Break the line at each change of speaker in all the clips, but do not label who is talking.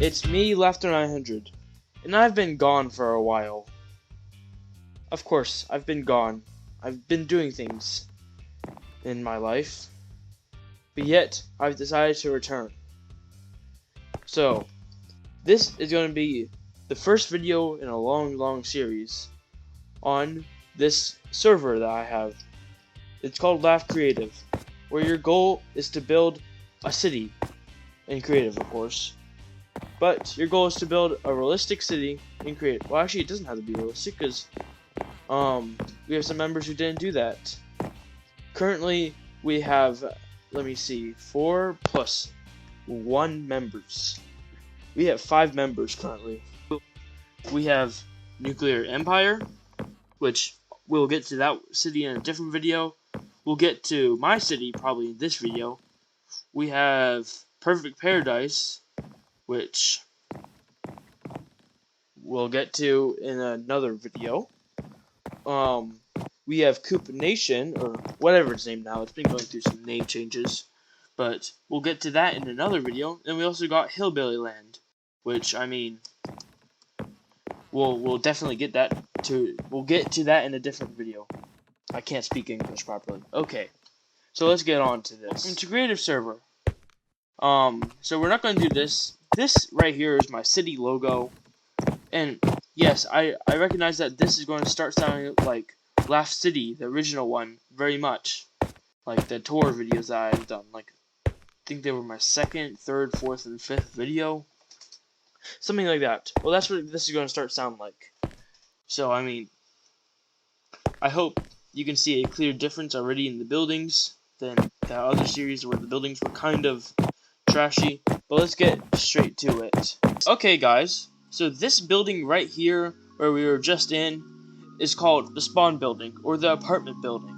It's me, Laughter 900, and I've been gone for a while. Of course, I've been gone. I've been doing things in my life, but yet I've decided to return. So, this is going to be the first video in a long series on this server that I have. It's called LAF Creative, where your goal is to build a city in Creative, of course. But your goal is to build a realistic city in Creative. Well, actually, it doesn't have to be realistic because we have some members who didn't do that. Currently, we have, let me see, 4 plus 1 members. We have 5 members currently. We have Nuclear Empire, which we'll get to that city in a different video. We'll get to my city probably in this video. We have Perfect Paradise, which we'll get to in another video. We have Coop Nation, or whatever it's named now. It's been going through some name changes, but we'll get to that in another video. And we also got Hillbilly Land, which, I mean, we'll definitely get that to. We'll get to that in a different video. I can't speak English properly. Okay, so let's get on to this. Welcome to Creative Server. So we're not going to do this. This right here is my city logo. And yes, I recognize that this is going to start sounding like LAF City, the original one, very much. Like the tour videos that I've done. Like, I think they were my 2nd, 3rd, 4th, and 5th video. Something like that. Well, that's what this is going to start sounding like. So, I mean, I hope you can see a clear difference already in the buildings than that other series where the buildings were kind of trashy. But let's get straight to it. Okay, guys. So this building right here, where we were just in, is called the spawn building, or the apartment building.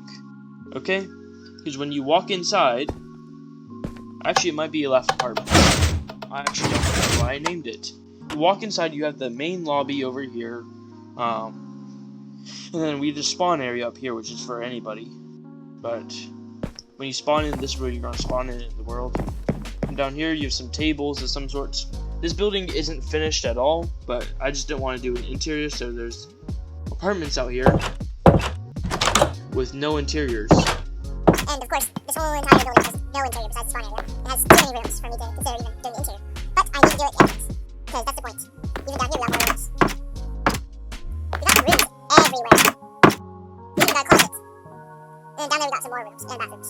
Okay? Because when you walk inside, actually it might be a LAF apartment. I actually don't know why I named it. You walk inside, you have the main lobby over here, and then we have the spawn area up here, which is for anybody. But when you spawn in this world, you're going to spawn in the world. And down here, you have some tables of some sorts. This building isn't finished at all, but I just didn't want to do an interior, so there's apartments out here with no interiors.
And of course, this whole entire building has no interior besides the spawn area. It has too many rooms for me to consider even doing the interior. But I need to do it anyways, because that's the point. Even down here, we got more rooms. We got rooms everywhere. We even got closets. And down there, we got some more rooms and bathrooms.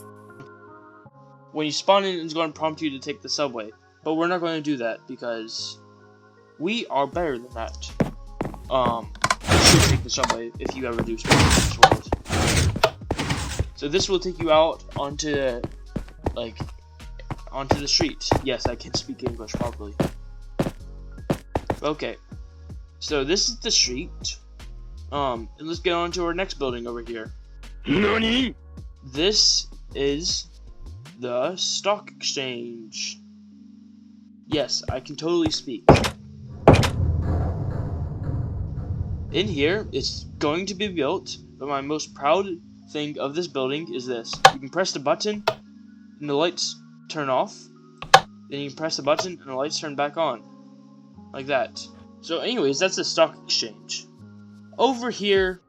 When you spawn in, it's going to prompt you to take the subway. But we're not going to do that because we are better than that. You should take the subway if you ever do spawn in this world. So this will take you out onto the street. Yes, I can speak English properly. Okay. So this is the street. And let's get on to our next building over here.
NANI?
This is the stock exchange. Yes, I can totally speak. In here, it's going to be built, but my most proud thing of this building is this. You can press the button, and the lights turn off. Then you can press the button, and the lights turn back on. Like that. So anyways, that's the stock exchange. Over here...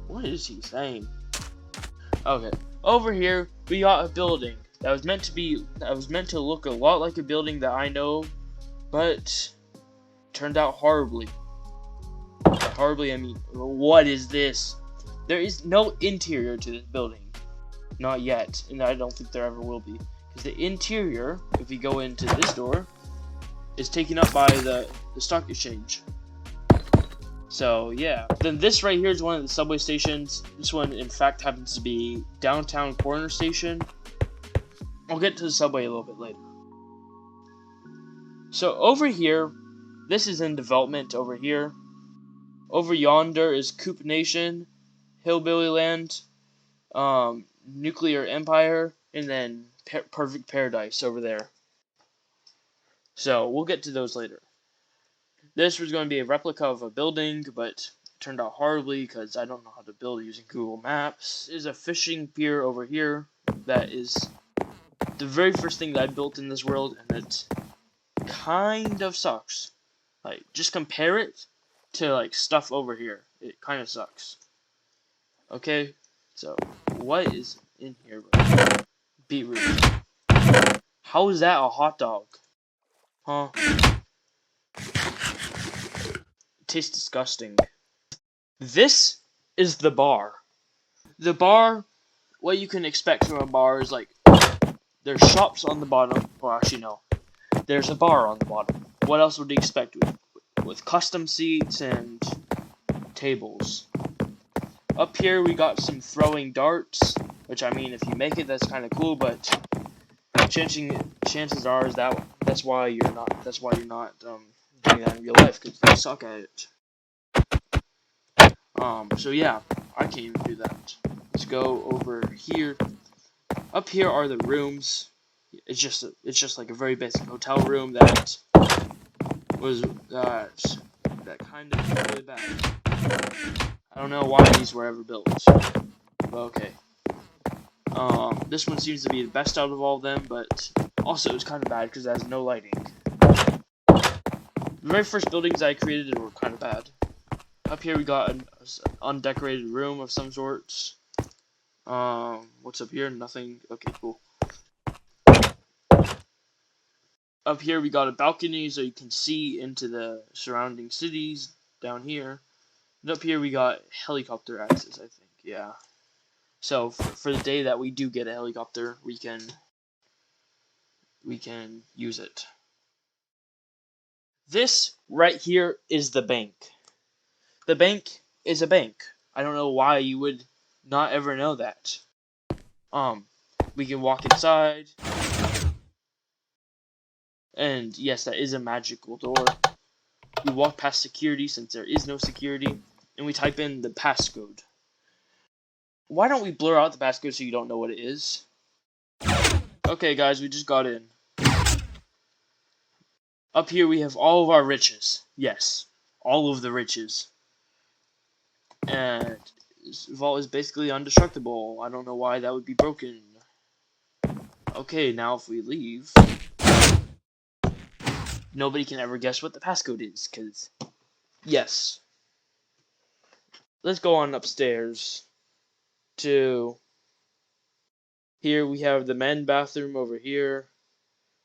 What is he saying? Okay. Over here, we got a building that was meant to look a lot like a building that I know, but turned out horribly. By horribly, I mean, what is this? There is no interior to this building. Not yet, and I don't think there ever will be. Because the interior, if we go into this door, is taken up by the stock exchange. So, yeah. Then this right here is one of the subway stations. This one, in fact, happens to be downtown corner station. I'll get to the subway a little bit later. So, over here, this is in development over here. Over yonder is Coop Nation, Hillbilly Land, Nuclear Empire, and then Perfect Paradise over there. So, we'll get to those later. This was going to be a replica of a building, but it turned out horribly because I don't know how to build using Google Maps. There's a fishing pier over here that is the very first thing that I built in this world, and it kind of sucks. Like, just compare it to, like, stuff over here. It kind of sucks. Okay? So, what is in here? Beetroot. How is that a hot dog? Huh? It tastes disgusting. This is the bar. The bar, what you can expect from a bar is, like, there's shops on the bottom. Well, actually, no. There's a bar on the bottom. What else would you expect with custom seats and tables? Up here we got some throwing darts, which, I mean, if you make it, that's kind of cool, but chances are is that's why you're not doing that in real life, because you suck at it. So yeah, I can't even do that. Let's go over here. Up here are the rooms. It's just like a very basic hotel room that was that kind of really bad. I don't know why these were ever built. But okay. This one seems to be the best out of all of them, but also it's kind of bad because it has no lighting. The very first buildings I created were kind of bad. Up here we got an undecorated room of some sorts. What's up here? Nothing. Okay, cool. Up here we got a balcony so you can see into the surrounding cities down here. And up here we got helicopter access, I think. Yeah. So for the day that we do get a helicopter, we can use it. This right here is the bank. The bank is a bank. I don't know why you would not ever know that. We can walk inside. And yes, that is a magical door. We walk past security since there is no security. And we type in the passcode. Why don't we blur out the passcode so you don't know what it is? Okay, guys, we just got in. Up here we have all of our riches. Yes, all of the riches. And this vault is basically indestructible. I don't know why that would be broken. Okay, now if we leave, nobody can ever guess what the passcode is, because, yes. Let's go on upstairs to here. We have the men's bathroom over here.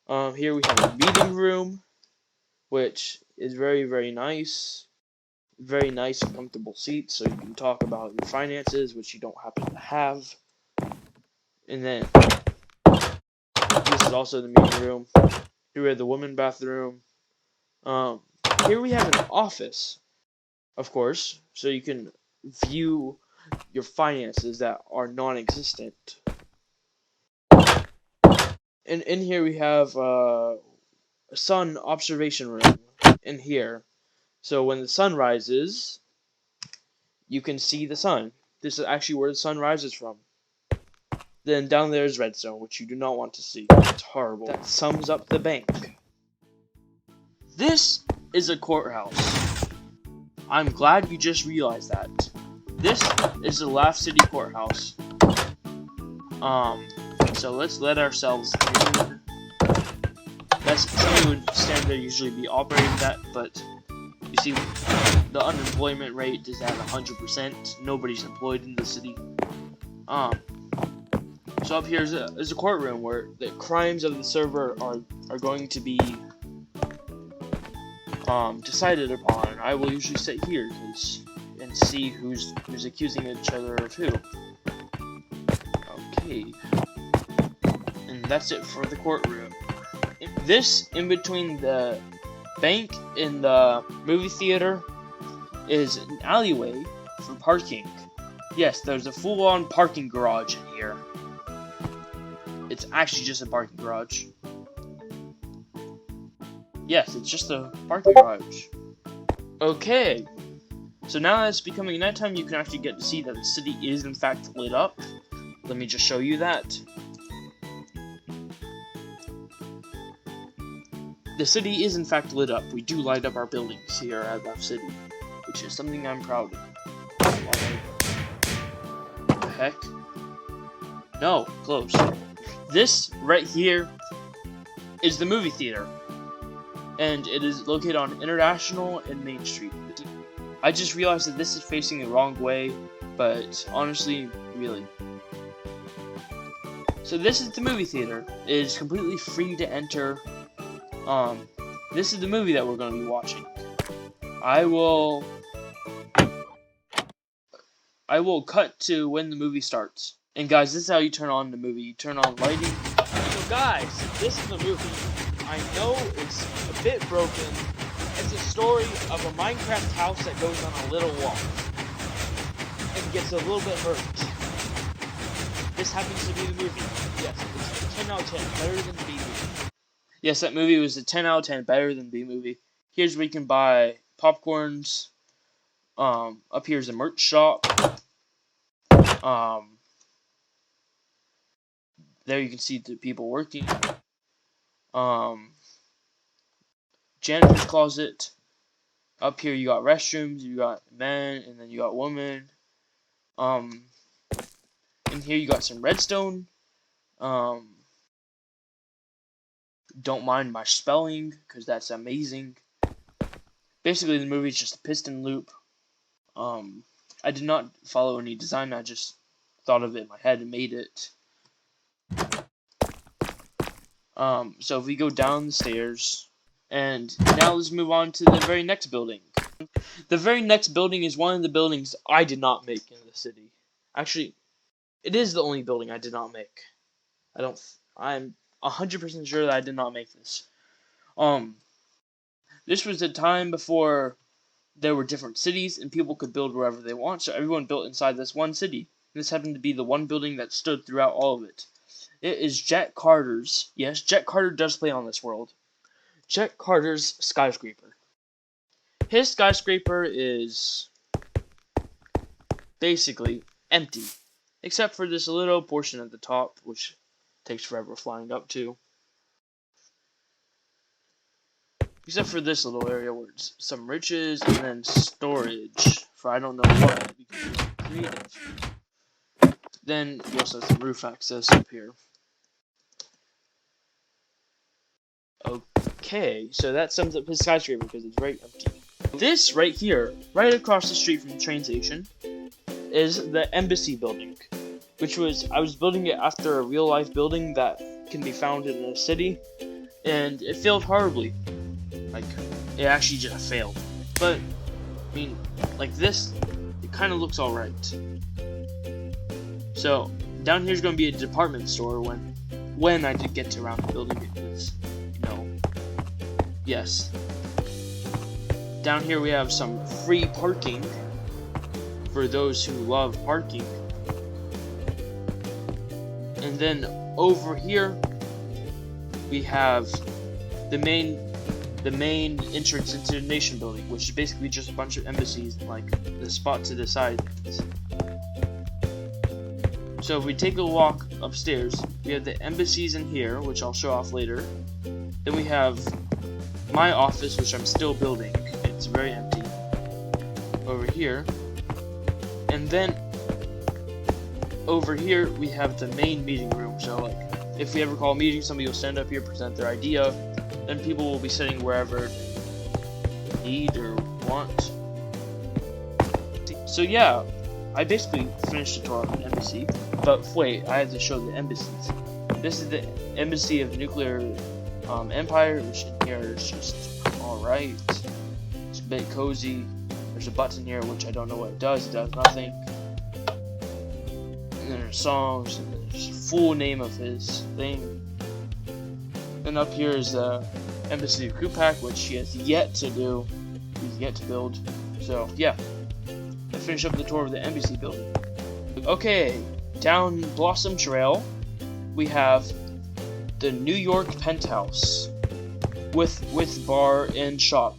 Here we have a meeting room, which is very, very nice. Very nice and comfortable seats, so you can talk about your finances, which you don't happen to have. And then this is also the meeting room. Here we have the women's bathroom. Here we have an office, of course, so you can view your finances that are non-existent. And in here we have a sun observation room in here. So when the sun rises, you can see the sun. This is actually where the sun rises from. Then down there is redstone, which you do not want to see. It's horrible. That sums up the bank. This is a courthouse. I'm glad you just realized that. This is the LAF City Courthouse. So let's let ourselves in. That's what would standard usually be operating at, but you see, the unemployment rate is at 100%. Nobody's employed in the city. So up here is a courtroom where the crimes of the server are going to be decided upon. I will usually sit here and see who's accusing each other of who. Okay, and that's it for the courtroom. This in between the bank and the movie theater is an alleyway for parking. Yes, there's a full-on parking garage in here. It's actually just a parking garage. Yes, it's just a parking garage. Okay, so now that it's becoming nighttime, you can actually get to see that the city is in fact lit up. Let me just show you that. The city is in fact lit up. We do light up our buildings here at LAF City, which is something I'm proud of. What the heck? No, close. This right here is the movie theater. and it is located on International and Main Street. I just realized that this is facing the wrong way, but honestly, really. So this is the movie theater. It is completely free to enter. This is the movie that we're going to be watching. I will cut to when the movie starts. And guys, this is how you turn on the movie. You turn on lighting. So guys, this is the movie. I know it's a bit broken. It's a story of a Minecraft house that goes on a little walk and gets a little bit hurt. This happens to be the movie. Yes, it's a 10 out of 10, better than B movie. Yes, that movie was a 10 out of 10, better than B movie. Here's where you can buy popcorns. Up here's a merch shop. There you can see the people working. Janitor's closet. Up here you got restrooms, you got men, and then you got women. In here you got some redstone. Don't mind my spelling, because that's amazing. Basically, the movie is just a piston loop. I did not follow any design, I just thought of it in my head and made it. So if we go down the stairs, and now let's move on to the very next building. The very next building is one of the buildings I did not make in the city. Actually, it is the only building I did not make. I'm 100% sure that I did not make this. This was a time before there were different cities and people could build wherever they want, so everyone built inside this one city. This happened to be the one building that stood throughout all of it. It is Jet Carter's. Yes, Jet Carter does play on this world. Jet Carter's skyscraper. His skyscraper is basically empty, except for this little portion at the top, which takes forever flying up to. Except for this little area where it's some riches and then storage for I don't know what, because it's creative. Then you also have some roof access up here. Okay, so that sums up his skyscraper because it's very empty. This right here, right across the street from the train station, is the embassy building, which I was building it after a real life building that can be found in a city, and it failed horribly. Like, it actually just failed. But, I mean, like this, it kind of looks alright. So, down here's going to be a department store when I did get around to building it, because, yes. Down here we have some free parking for those who love parking. And then over here we have the main entrance into the nation building, which is basically just a bunch of embassies and like the spot to the side. So if we take a walk upstairs, we have the embassies in here, which I'll show off later. Then we have my office, which I'm still building. It's very empty. Over here. And then over here we have the main meeting room. So like if we ever call a meeting, somebody will stand up here, present their idea, then people will be sitting wherever they need or want. So yeah, I basically finished the tour of the embassy. But wait, I have to show the embassies. This is the embassy of the nuclear empire, which in here is just alright. It's a bit cozy. There's a button here, which I don't know what it does. It does nothing. And then there's songs, and there's the full name of his thing. Then up here is the embassy of Kupak, which he has yet to do. He's yet to build. So yeah, I finish up the tour of the embassy building. Okay, down Blossom Trail, we have the New York Penthouse with bar and shop.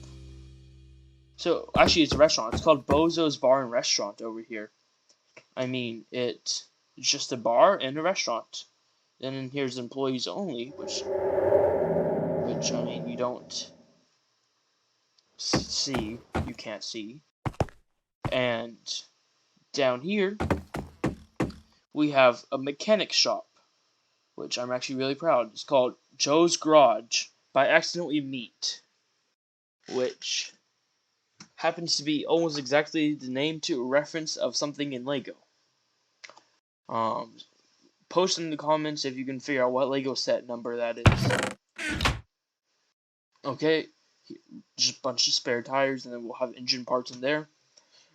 So actually, it's a restaurant. It's called Bozo's Bar and Restaurant over here. I mean, it's just a bar and a restaurant. And then here's employees only, which I mean, you don't see, you can't see. And down here, we have a mechanic shop, which I'm actually really proud. It's called Joe's Garage by Accidentally Meat. which happens to be almost exactly the name to a reference of something in Lego. Post in the comments if you can figure out what Lego set number that is. Okay, just a bunch of spare tires, and then we'll have engine parts in there.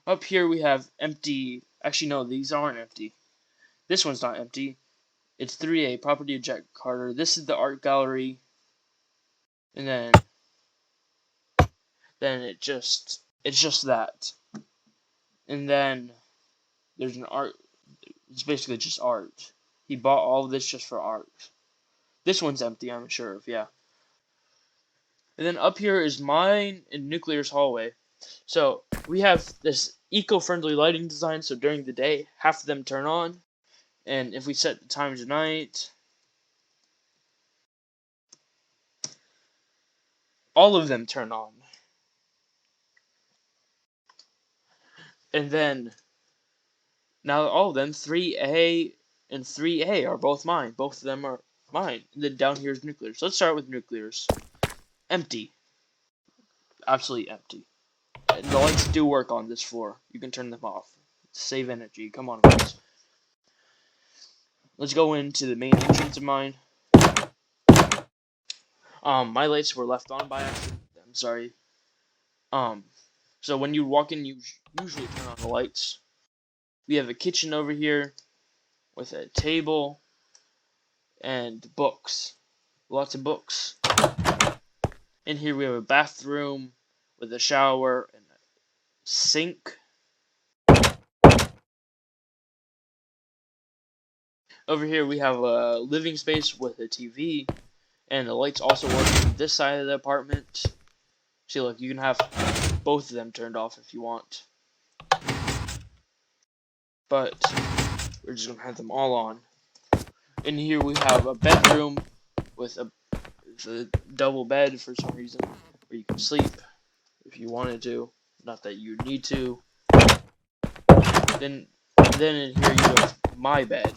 Up here we have empty. Actually, no, these aren't empty. This one's not empty. It's 3A, property of Jack Carter. This is the art gallery, and then it's just that. And then there's an art. It's basically just art. He bought all of this just for art. This one's empty, I'm sure of, yeah. And then up here is mine and Nuclear's hallway. So we have this eco-friendly lighting design, so during the day, half of them turn on. And if we set the time to night, all of them turn on. And then, now all of them, 3A and 3A are both mine. Both of them are mine. And then down here is Nuclear's. Let's start with Nuclear's. Empty. Absolutely empty. And the lights do work on this floor. You can turn them off. Save energy. Come on, guys. Let's go into the main entrance of mine. My lights were left on by accident. I'm sorry. So when you walk in, you usually turn on the lights. We have a kitchen over here with a table and books. Lots of books. In here we have a bathroom with a shower and a sink. Over here we have a living space with a TV, and the lights also work on this side of the apartment. See, look, you can have both of them turned off if you want. But we're just going to have them all on. In here we have a bedroom with a double bed for some reason, where you can sleep if you wanted to. Not that you need to. Then in here you have my bed.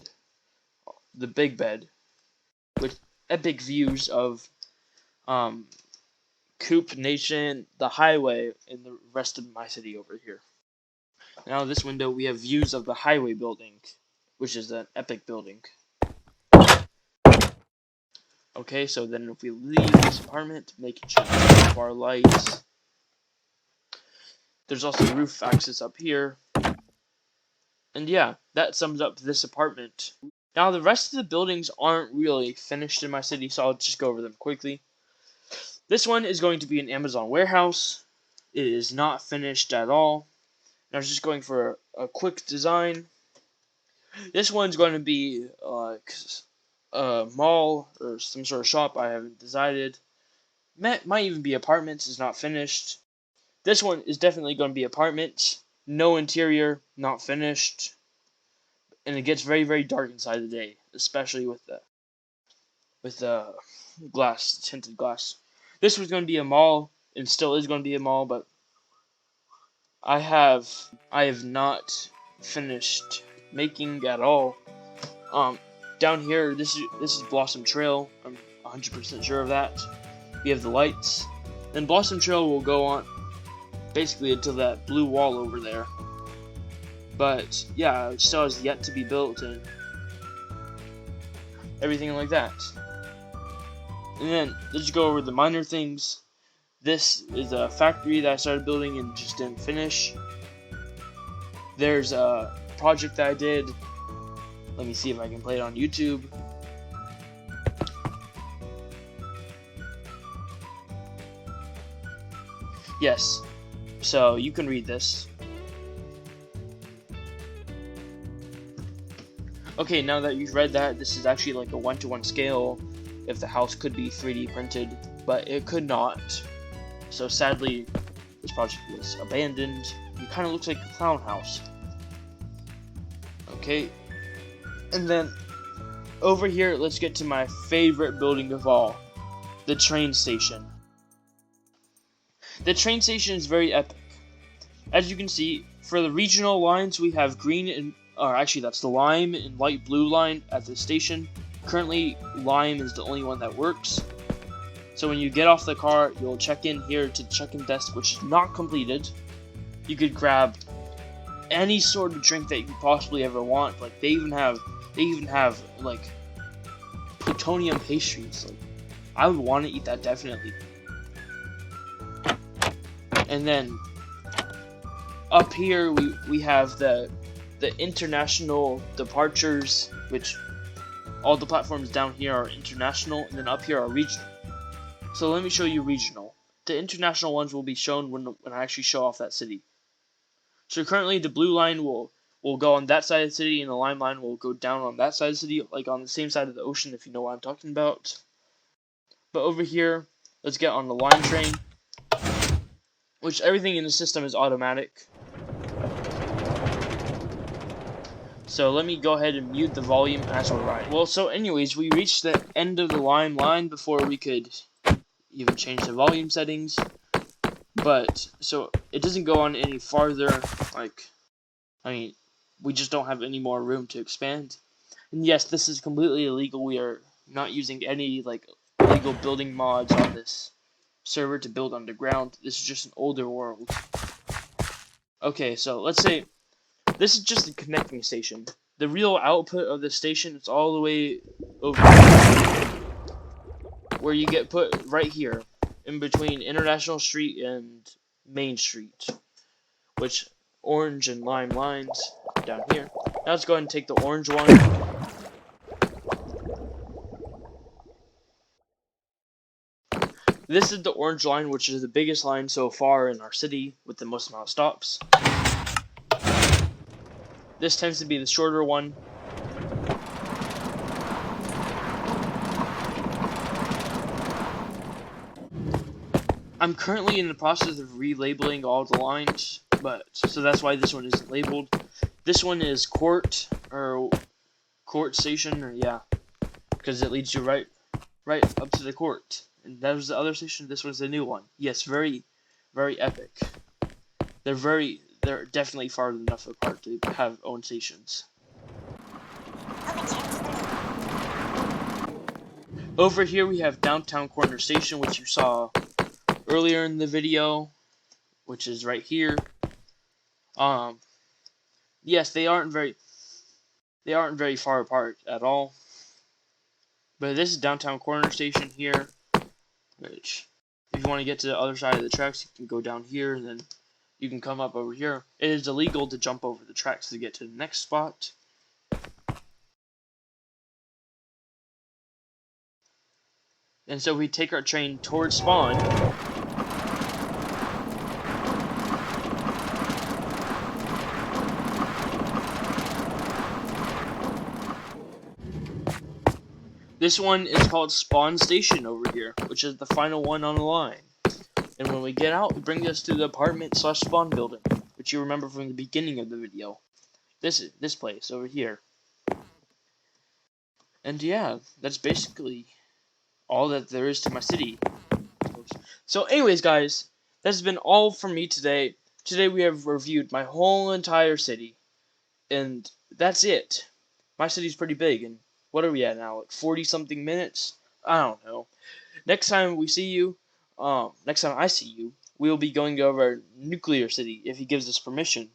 The big bed, with epic views of Coop Nation, the highway, and the rest of my city over here. Now this window we have views of the highway building, which is an epic building. Okay, so then if we leave this apartment, making sure we have our lights. There's also roof access up here. And yeah, that sums up this apartment. Now, the rest of the buildings aren't really finished in my city, so I'll just go over them quickly. This one is going to be an Amazon warehouse. It is not finished at all. I was just going for a quick design. This one's going to be like a mall or some sort of shop. I haven't decided. Might even be apartments. It's not finished. This one is definitely going to be apartments. No interior, not finished. And it gets very, very dark inside the day, especially with the glass, tinted glass. This was going to be a mall, and still is going to be a mall, but I have not finished making at all. Down here, this is Blossom Trail. I'm 100% sure of that. We have the lights. Then Blossom Trail will go on basically until that blue wall over there. But yeah, it still has yet to be built and everything like that. And then let's go over the minor things. This is a factory that I started building and just didn't finish. There's a project that I did. Let me see if I can play it on YouTube. Yes, so you can read this. Okay, now that you've read that, this is actually like a 1-to-1 scale if the house could be 3D printed, but it could not. So sadly, this project was abandoned. It kind of looks like a clown house. Okay, and then over here, let's get to my favorite building of all, the train station. The train station is very epic. As you can see, for the regional lines, we have green and actually that's the lime and light blue line at the station. Currently, lime is the only one that works. So when you get off the car, you'll check in here to the check-in desk, which is not completed. You could grab any sort of drink that you possibly ever want. Like they even have like plutonium pastries. Like I would want to eat that definitely. And then up here we have the international departures, which all the platforms down here are international, and then up here are regional. So let me show you regional. The international ones will be shown when I actually show off that city. So currently the blue line will go on that side of the city, and the lime line will go down on that side of the city, like on the same side of the ocean, if you know what I'm talking about. But over here, let's get on the lime train, which everything in the system is automatic. So let me go ahead and mute the volume as we're riding. Well, so anyways, we reached the end of the lime line before we could even change the volume settings. But, so, it doesn't go on any farther, like, I mean, we just don't have any more room to expand. And yes, this is completely illegal. We are not using any, like, illegal building mods on this server to build underground. This is just an older world. Okay, so let's say this is just a connecting station. The real output of the station is all the way over here, where you get put right here, in between International Street and Main Street, which orange and lime lines down here. Now let's go ahead and take the orange one. This is the orange line, which is the biggest line so far in our city with the most amount of stops. This tends to be the shorter one. I'm currently in the process of relabeling all the lines, so that's why this one isn't labeled. This one is court station, or yeah, because it leads you right up to the court. And that was the other station. This was the new one. Yes, very, very epic. They're definitely far enough apart to have own stations. Over here we have Downtown Corner Station, which you saw earlier in the video, which is right here. Yes, they aren't very far apart at all. But this is Downtown Corner Station here, which, if you want to get to the other side of the tracks, you can go down here, and then you can come up over here. It is illegal to jump over the tracks to get to the next spot. And so we take our train towards spawn. This one is called Spawn Station over here, which is the final one on the line. And when we get out, it brings us to the apartment/spawn building, which you remember from the beginning of the video. This place over here. And yeah, that's basically all that there is to my city. So anyways, guys, that's been all from me today. Today we have reviewed my whole entire city. And that's it. My city's pretty big, and what are we at now? Like 40-something minutes? I don't know. Next time I see you, we'll be going over Nuclear City if he gives us permission.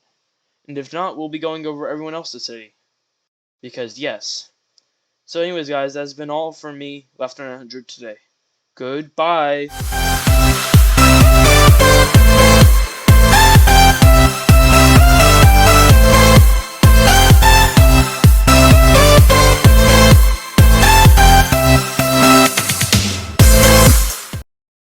And if not, we'll be going over everyone else's city. Because yes. So anyways, guys, that's been all from me, Left 900 today. Goodbye.